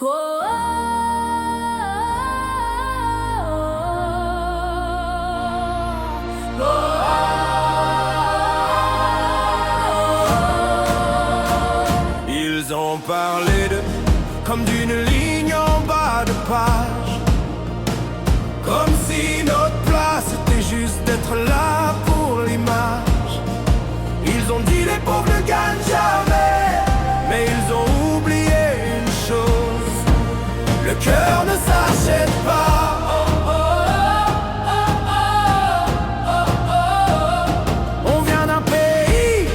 Ils ont parlé de comme d'une ligne en bas de page, comme si notre place était juste d'être là pour l'image. Ils ont dit les pauvres ne gagnent jamais, mais ils ont oublié une chose: le cœur ne s'achète pas. On vient d'un pays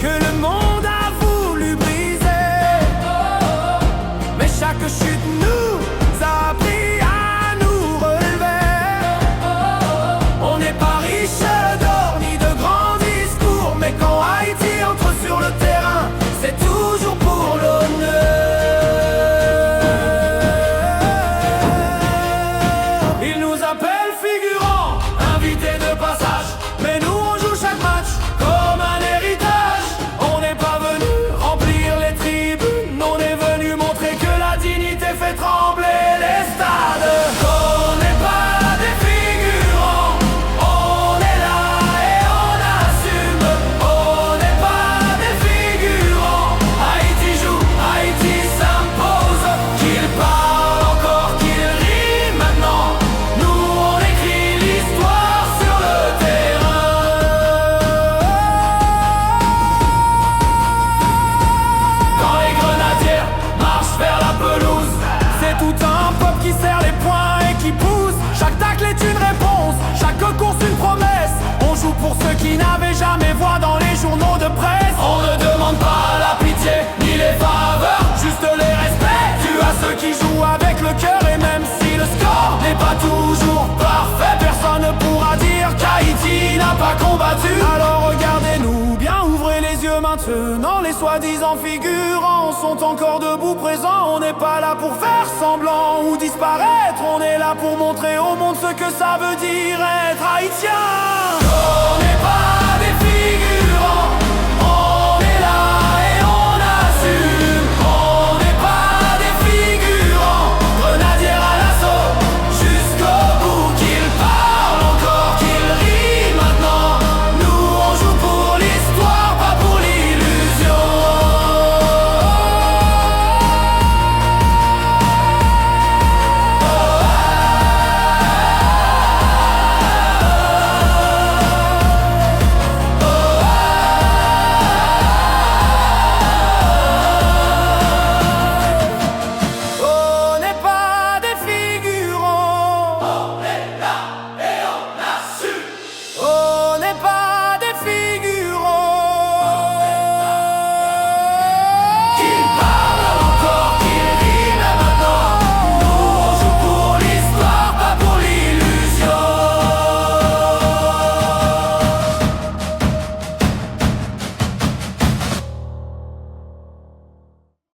que le monde a voulu briser, mais chaque chute nous a appris à nous relever. On n'est pas riche d'or ni de grands discours, mais quand Haïti entre sur le terrain, c'est toujours pour l'honneur. Ils nous appellent figurants, invités de passage, mais nous on joue chaque match comme un héritage. On n'est pas venu remplir les tribunes, on est venu montrer que la dignité fait trembler les stades. On n'est pas des figurants, on est là et on assume. On n'est pas des figurants, Haïti joue, Haïti s'impose. Qu'il parle encore, qu'il rime maintenant, nous on écrit l'histoire sur le terrain. Quand les grenadiers marchent vers la pelouse, c'est tout un peuple qui serre les poings et qui pousse. Chaque tacle est une réponse, chaque course une promesse. On joue pour ceux qui n'avaient jamais voix dans les journaux de presse. On ne demande pas la pitié ni les faveurs, juste les respects. Tu as ceux qui jouent avec le cœur, et même si le score n'est pas toujours parfait, personne ne pourra dire qu'Haïti n'a pas combattu. Alors regardez-nous bien, ouvrez les yeux maintenant. Les soi-disant figurants sont encore debout présents. On n'est pas là pour faire semblant ou disparaître, on est là pour montrer au monde ce que ça veut dire être haïtien. On n'est